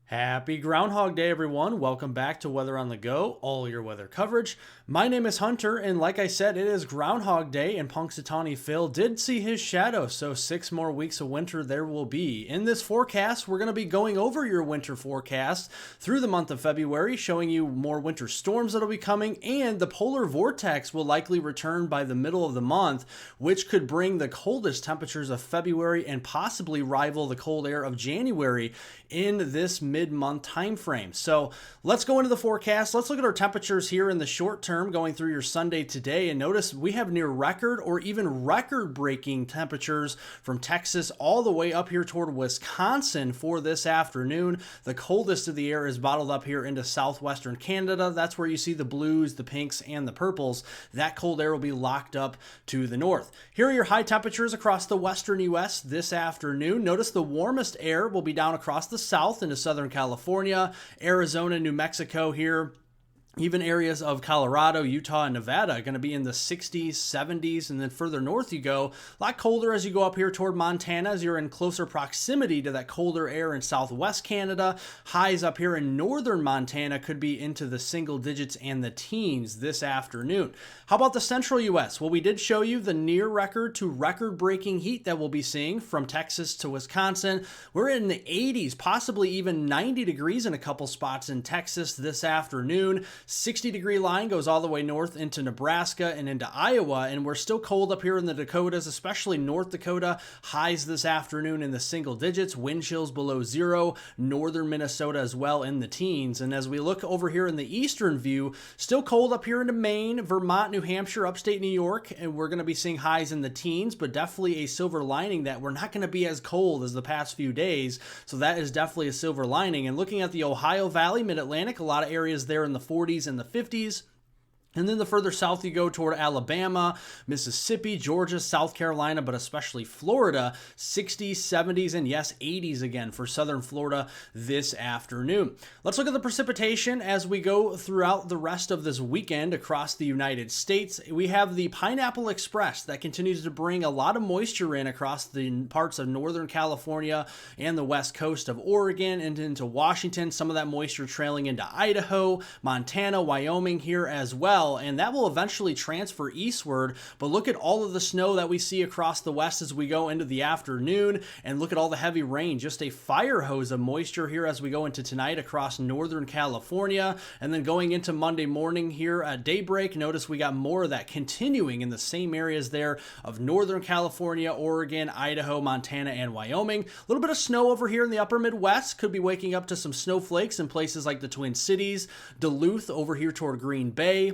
Happy Groundhog Day, everyone. Welcome back to Weather on the Go, all your weather coverage. My name is Hunter, and like I said, it is Groundhog Day, and Punxsutawney Phil did see his shadow, so 6 more weeks of winter there will be. In this forecast, we're going to be going over your winter forecast through the month of February, showing you more winter storms that will be coming, and the polar vortex will likely return by the middle of the month, which could bring the coldest temperatures of February and possibly rival the cold air of January in this mid-month time frame. So let's go into the forecast. Let's look at our temperatures here in the short term going through your Sunday today, and notice we have near record or even record-breaking temperatures from Texas all the way up here toward Wisconsin for this afternoon. The coldest of the air is bottled up here into southwestern Canada. That's where you see the blues, the pinks, and the purples. That cold air will be locked up to the north. Here are your high temperatures across the western U.S. this afternoon. Notice the warmest air will be down across the south into southern California, Arizona, New Mexico here. Even areas of Colorado, Utah, and Nevada are going to be in the 60s, 70s, and then further north you go. A lot colder as you go up here toward Montana as you're in closer proximity to that colder air in southwest Canada. Highs up here in northern Montana could be into the single digits and the teens this afternoon. How about the central U.S.? Well, we did show you the near record to record-breaking heat that we'll be seeing from Texas to Wisconsin. We're in the 80s, possibly even 90 degrees in a couple spots in Texas this afternoon. 60-degree line goes all the way north into Nebraska and into Iowa, and we're still cold up here in the Dakotas, especially North Dakota. Highs this afternoon in the single digits, wind chills below zero, northern Minnesota as well in the teens. And as we look over here in the eastern view, still cold up here into Maine, Vermont, New Hampshire, upstate New York, and we're going to be seeing highs in the teens, but definitely a silver lining that we're not going to be as cold as the past few days. So that is definitely a silver lining. And looking at the Ohio Valley, Mid-Atlantic, a lot of areas there in the 40s and the 50s. And then the further south you go toward Alabama, Mississippi, Georgia, South Carolina, but especially Florida, 60s, 70s, and yes, 80s again for southern Florida this afternoon. Let's look at the precipitation as we go throughout the rest of this weekend across the United States. We have the Pineapple Express that continues to bring a lot of moisture in across the parts of Northern California and the west coast of Oregon and into Washington. Some of that moisture trailing into Idaho, Montana, Wyoming here as well. And that will eventually transfer eastward. But look at all of the snow that we see across the west as we go into the afternoon, and look at all the heavy rain. Just a fire hose of moisture here as we go into tonight across northern California. And then going into Monday morning here at daybreak, notice we got more of that continuing in the same areas there of northern California, Oregon, Idaho, Montana, and Wyoming. A little bit of snow over here in the upper Midwest. Could be waking up to some snowflakes in places like the Twin Cities, Duluth over here toward Green Bay,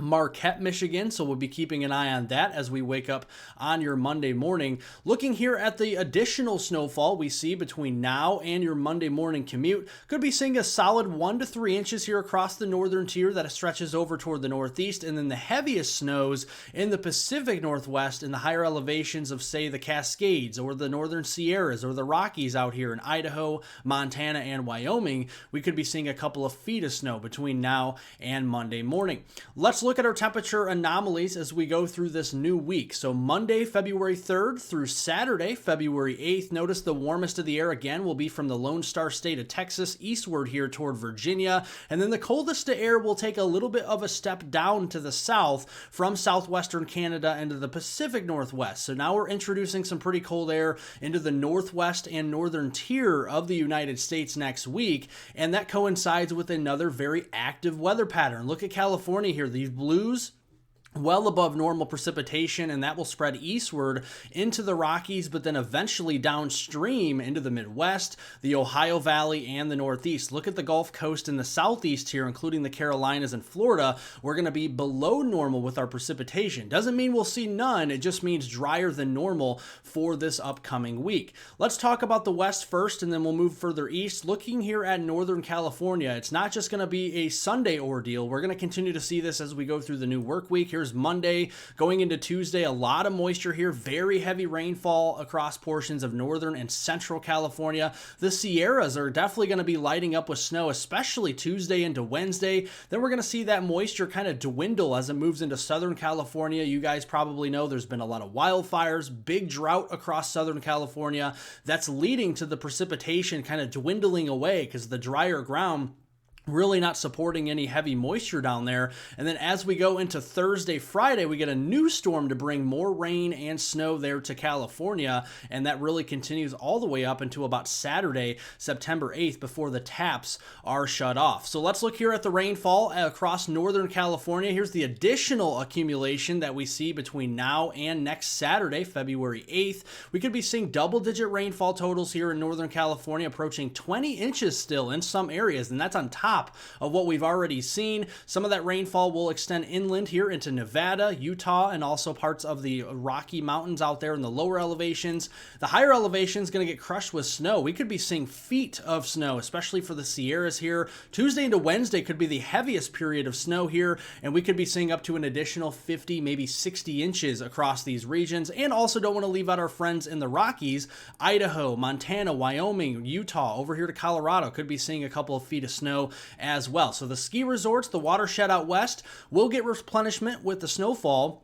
Marquette, Michigan, so we'll be keeping an eye on that as we wake up on your Monday morning. Looking here at the additional snowfall we see between now and your Monday morning commute, could be seeing a solid 1 to 3 inches here across the northern tier that stretches over toward the northeast, and then the heaviest snows in the Pacific Northwest in the higher elevations of, say, the Cascades or the Northern Sierras or the Rockies out here in Idaho, Montana, and Wyoming. We could be seeing a couple of feet of snow between now and Monday morning. Let's look at our temperature anomalies as we go through this new week. So Monday, February 3rd through Saturday, February 8th. Notice the warmest of the air again will be from the Lone Star State of Texas eastward here toward Virginia. And then the coldest of air will take a little bit of a step down to the south from southwestern Canada into the Pacific Northwest. So now we're introducing some pretty cold air into the northwest and northern tier of the United States next week. And that coincides with another very active weather pattern. Look at California here. These blues well above normal precipitation, and that will spread eastward into the Rockies, but then eventually downstream into the Midwest, the Ohio Valley, and the Northeast. Look at the Gulf Coast and the Southeast here, including the Carolinas and Florida. We're going to be below normal with our precipitation. Doesn't mean we'll see none. It just means drier than normal for this upcoming week. Let's talk about the West first, and then we'll move further east. Looking here at Northern California, it's not just going to be a Sunday ordeal. We're going to continue to see this as we go through the new work week. Here Here's Monday going into Tuesday. A lot of moisture here. Very heavy rainfall across portions of northern and central California. The Sierras are definitely going to be lighting up with snow, especially Tuesday into Wednesday. Then we're going to see that moisture kind of dwindle as it moves into Southern California. You guys probably know there's been a lot of wildfires, big drought across Southern California. That's leading to the precipitation kind of dwindling away because the drier ground really not supporting any heavy moisture down there. And then as we go into Thursday, Friday, we get a new storm to bring more rain and snow there to California. And that really continues all the way up into about Saturday, September 8th, before the taps are shut off. So let's look here at the rainfall across Northern California. Here's the additional accumulation that we see between now and next Saturday, February 8th. We could be seeing double-digit rainfall totals here in Northern California, approaching 20 inches still in some areas, and that's on top of what we've already seen. Some of that rainfall will extend inland here into Nevada, Utah, and also parts of the Rocky Mountains out there in the lower elevations. The higher elevations going to get crushed with snow. We could be seeing feet of snow, especially for the Sierras here. Tuesday into Wednesday could be the heaviest period of snow here, and we could be seeing up to an additional 50, maybe 60 inches across these regions. And also don't want to leave out our friends in the Rockies. Idaho, Montana, Wyoming, Utah, over here to Colorado could be seeing a couple of feet of snow as well. So the ski resorts, the watershed out west, will get replenishment with the snowfall.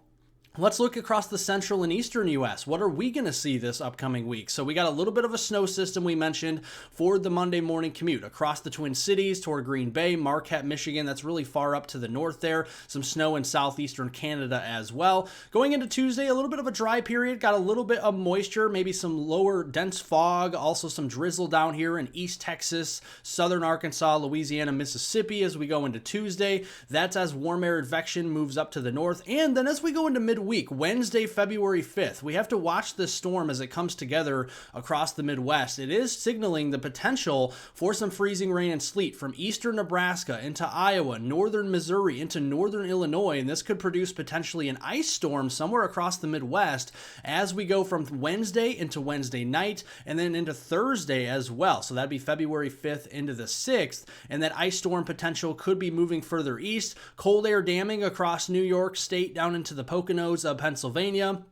Let's look across the central and eastern U.S. What are we going to see this upcoming week? So we got a little bit of a snow system we mentioned for the Monday morning commute across the Twin Cities toward Green Bay, Marquette, Michigan. That's really far up to the north there. Some snow in southeastern Canada as well. Going into Tuesday, a little bit of a dry period. Got a little bit of moisture, maybe some lower dense fog, also some drizzle down here in East Texas, southern Arkansas, Louisiana, Mississippi as we go into Tuesday. That's as warm air advection moves up to the north. And then as we go into midweek, Wednesday, February 5th, we have to watch this storm as it comes together across the Midwest. It is signaling the potential for some freezing rain and sleet from eastern Nebraska into Iowa, northern Missouri, into northern Illinois, and this could produce potentially an ice storm somewhere across the Midwest as we go from Wednesday into Wednesday night and then into Thursday as well. So that'd be February 5th into the 6th, and that ice storm potential could be moving further east. Cold air damming across New York State down into the Poconos of Pennsylvania.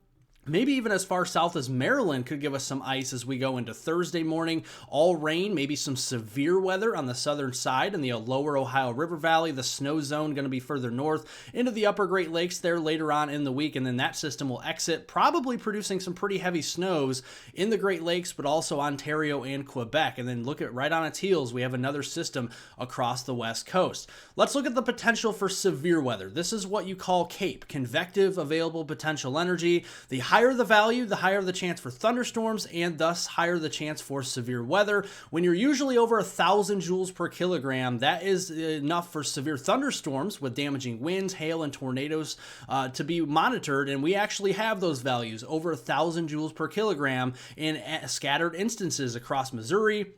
Maybe even as far south as Maryland could give us some ice as we go into Thursday morning. All rain, maybe some severe weather on the southern side in the lower Ohio River Valley. The snow zone going to be further north into the upper Great Lakes there later on in the week. And then that system will exit, probably producing some pretty heavy snows in the Great Lakes, but also Ontario and Quebec. And then look at right on its heels, we have another system across the west coast. Let's look at the potential for severe weather. This is what you call CAPE, convective available potential energy. The higher the value, the higher the chance for thunderstorms, and thus higher the chance for severe weather. When you're usually over 1,000 joules per kilogram, that is enough for severe thunderstorms with damaging winds, hail, and tornadoes to be monitored. And we actually have those values over 1,000 joules per kilogram in scattered instances across Missouri,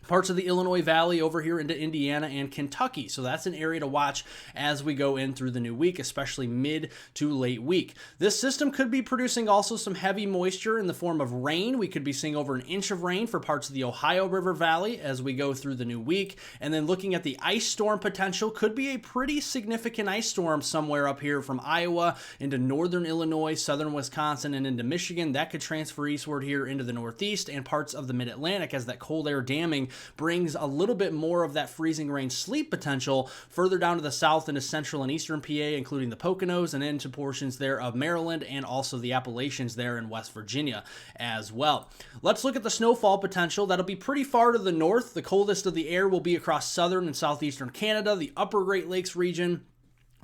parts of the Illinois Valley over here into Indiana and Kentucky. So that's an area to watch as we go in through the new week, especially mid to late week. This system could be producing also some heavy moisture in the form of rain. We could be seeing over an inch of rain for parts of the Ohio River Valley as we go through the new week. And then looking at the ice storm potential, could be a pretty significant ice storm somewhere up here from Iowa into northern Illinois, southern Wisconsin, and into Michigan. That could transfer eastward here into the Northeast and parts of the Mid-Atlantic as that cold air damming brings a little bit more of that freezing rain sleet potential further down to the south into central and eastern PA, including the Poconos and into portions there of Maryland and also the Appalachians there in West Virginia as well. Let's look at the snowfall potential. That'll be pretty far to the north. The coldest of the air will be across southern and southeastern Canada, the upper Great Lakes region.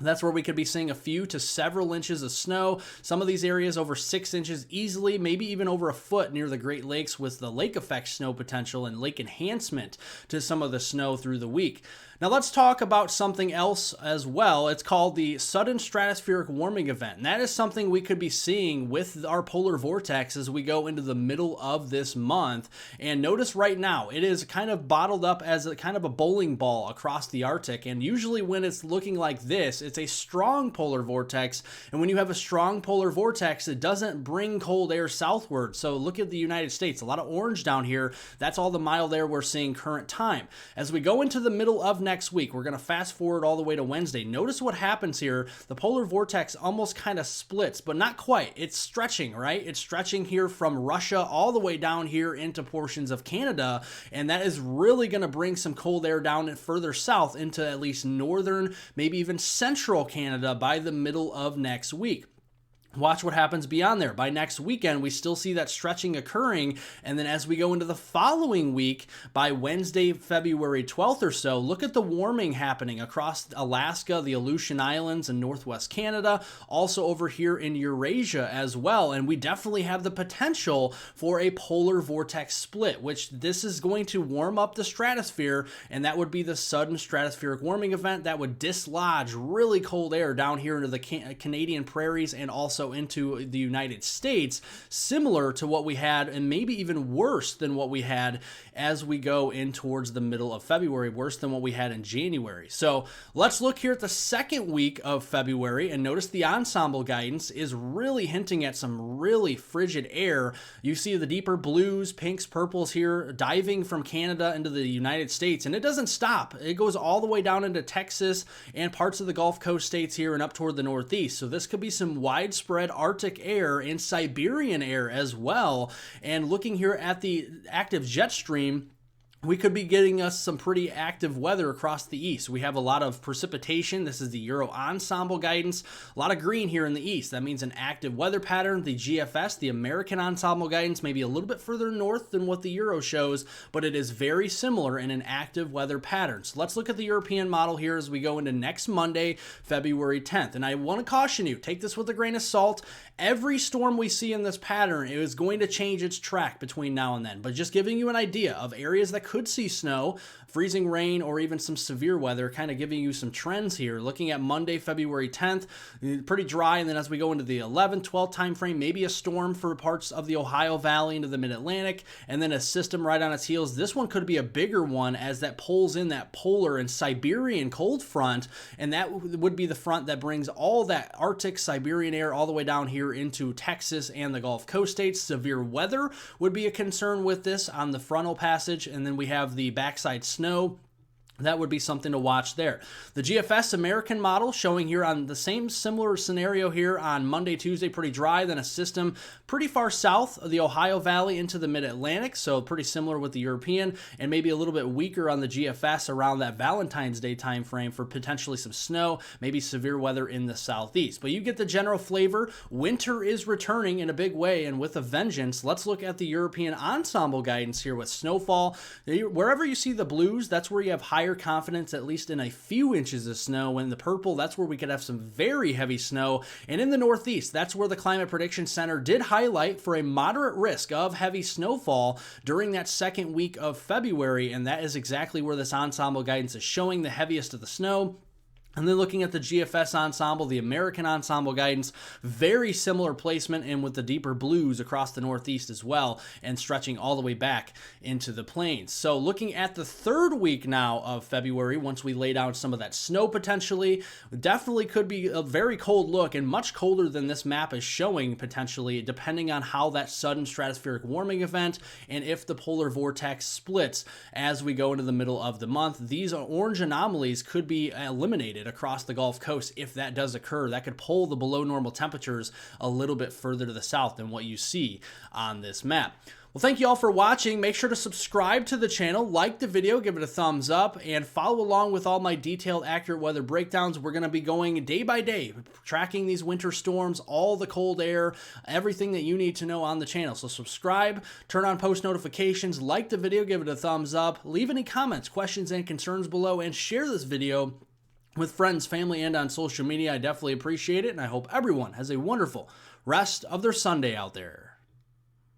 That's where we could be seeing a few to several inches of snow. Some of these areas over 6 inches easily, maybe even over a foot near the Great Lakes with the lake effect snow potential and lake enhancement to some of the snow through the week. Now let's talk about something else as well. It's called the sudden stratospheric warming event. And that is something we could be seeing with our polar vortex as we go into the middle of this month. And notice right now, it is kind of bottled up as a kind of a bowling ball across the Arctic. And usually when it's looking like this, It's a strong polar vortex. And when you have a strong polar vortex, it doesn't bring cold air southward. So look at the United States, a lot of orange down here. That's all the mild air we're seeing current time. As we go into the middle of next week, we're going to fast forward all the way to Wednesday. Notice what happens here. The polar vortex almost kind of splits, but not quite. It's stretching, right? It's stretching here from Russia all the way down here into portions of Canada, and that is really going to bring some cold air down and further south into at least northern, maybe even central Canada by the middle of next week. Watch what happens beyond there. By next weekend, we still see that stretching occurring. And then as we go into the following week, by Wednesday, February 12th or so, look at the warming happening across Alaska, the Aleutian Islands, and northwest Canada, also over here in Eurasia as well. And we definitely have the potential for a polar vortex split, which this is going to warm up the stratosphere, and that would be the sudden stratospheric warming event that would dislodge really cold air down here into the Canadian prairies and also into the United States, similar to what we had, and maybe even worse than what we had as we go in towards the middle of February, worse than what we had in January. So let's look here at the second week of February, and notice the ensemble guidance is really hinting at some really frigid air. You see the deeper blues, pinks, purples here diving from Canada into the United States, and it doesn't stop. It goes all the way down into Texas and parts of the Gulf Coast states here and up toward the Northeast. So this could be some widespread Arctic air and Siberian air as well. And looking here at the active jet stream, we could be getting us some pretty active weather across the east. We have a lot of precipitation. This is the Euro ensemble guidance. A lot of green here in the east. That means an active weather pattern. The GFS, the American ensemble guidance, may be a little bit further north than what the Euro shows, but it is very similar in an active weather pattern. So let's look at the European model here as we go into next Monday, February 10th. And I want to caution you, take this with a grain of salt. Every storm we see in this pattern is going to change its track between now and then, but just giving you an idea of areas that could see snow, freezing rain, or even some severe weather, kind of giving you some trends here. Looking at Monday, February 10th, pretty dry, and then as we go into the 11th, 12th time frame, maybe a storm for parts of the Ohio Valley into the Mid-Atlantic, and then a system right on its heels. This one could be a bigger one as that pulls in that polar and Siberian cold front, and that would be the front that brings all that Arctic Siberian air all the way down here into Texas and the Gulf Coast states. Severe weather would be a concern with this on the frontal passage, and then we have the backside snow. That would be something to watch there. The GFS American model showing here on the same similar scenario here on Monday, Tuesday, pretty dry, then a system pretty far south of the Ohio Valley into the Mid-Atlantic, so pretty similar with the European, and maybe a little bit weaker on the GFS around that Valentine's Day time frame for potentially some snow, maybe severe weather in the southeast. But you get the general flavor. Winter is returning in a big way and with a vengeance. Let's look at the European ensemble guidance here with snowfall. Wherever you see the blues, that's where you have higher confidence, at least in a few inches of snow. In the purple, that's where we could have some very heavy snow. And in the Northeast, that's where the Climate Prediction Center did highlight for a moderate risk of heavy snowfall during that second week of February. And that is exactly where this ensemble guidance is showing the heaviest of the snow. And then looking at the GFS ensemble, the American ensemble guidance, very similar placement and with the deeper blues across the Northeast as well and stretching all the way back into the plains. So looking at the third week now of February, once we lay down some of that snow potentially, definitely could be a very cold look and much colder than this map is showing potentially, depending on how that sudden stratospheric warming event and if the polar vortex splits as we go into the middle of the month. These orange anomalies could be eliminated across the Gulf Coast. If that does occur, that could pull the below normal temperatures a little bit further to the south than what you see on this map. Well, thank you all for watching. Make sure to subscribe to the channel, like the video, give it a thumbs up, and follow along with all my detailed, accurate weather breakdowns. We're going to be going day by day, tracking these winter storms, all the cold air, everything that you need to know on the channel. So subscribe, turn on post notifications, like the video, give it a thumbs up, leave any comments, questions, and concerns below, and share this video with friends, family, and on social media. I definitely appreciate it, and I hope everyone has a wonderful rest of their Sunday out there.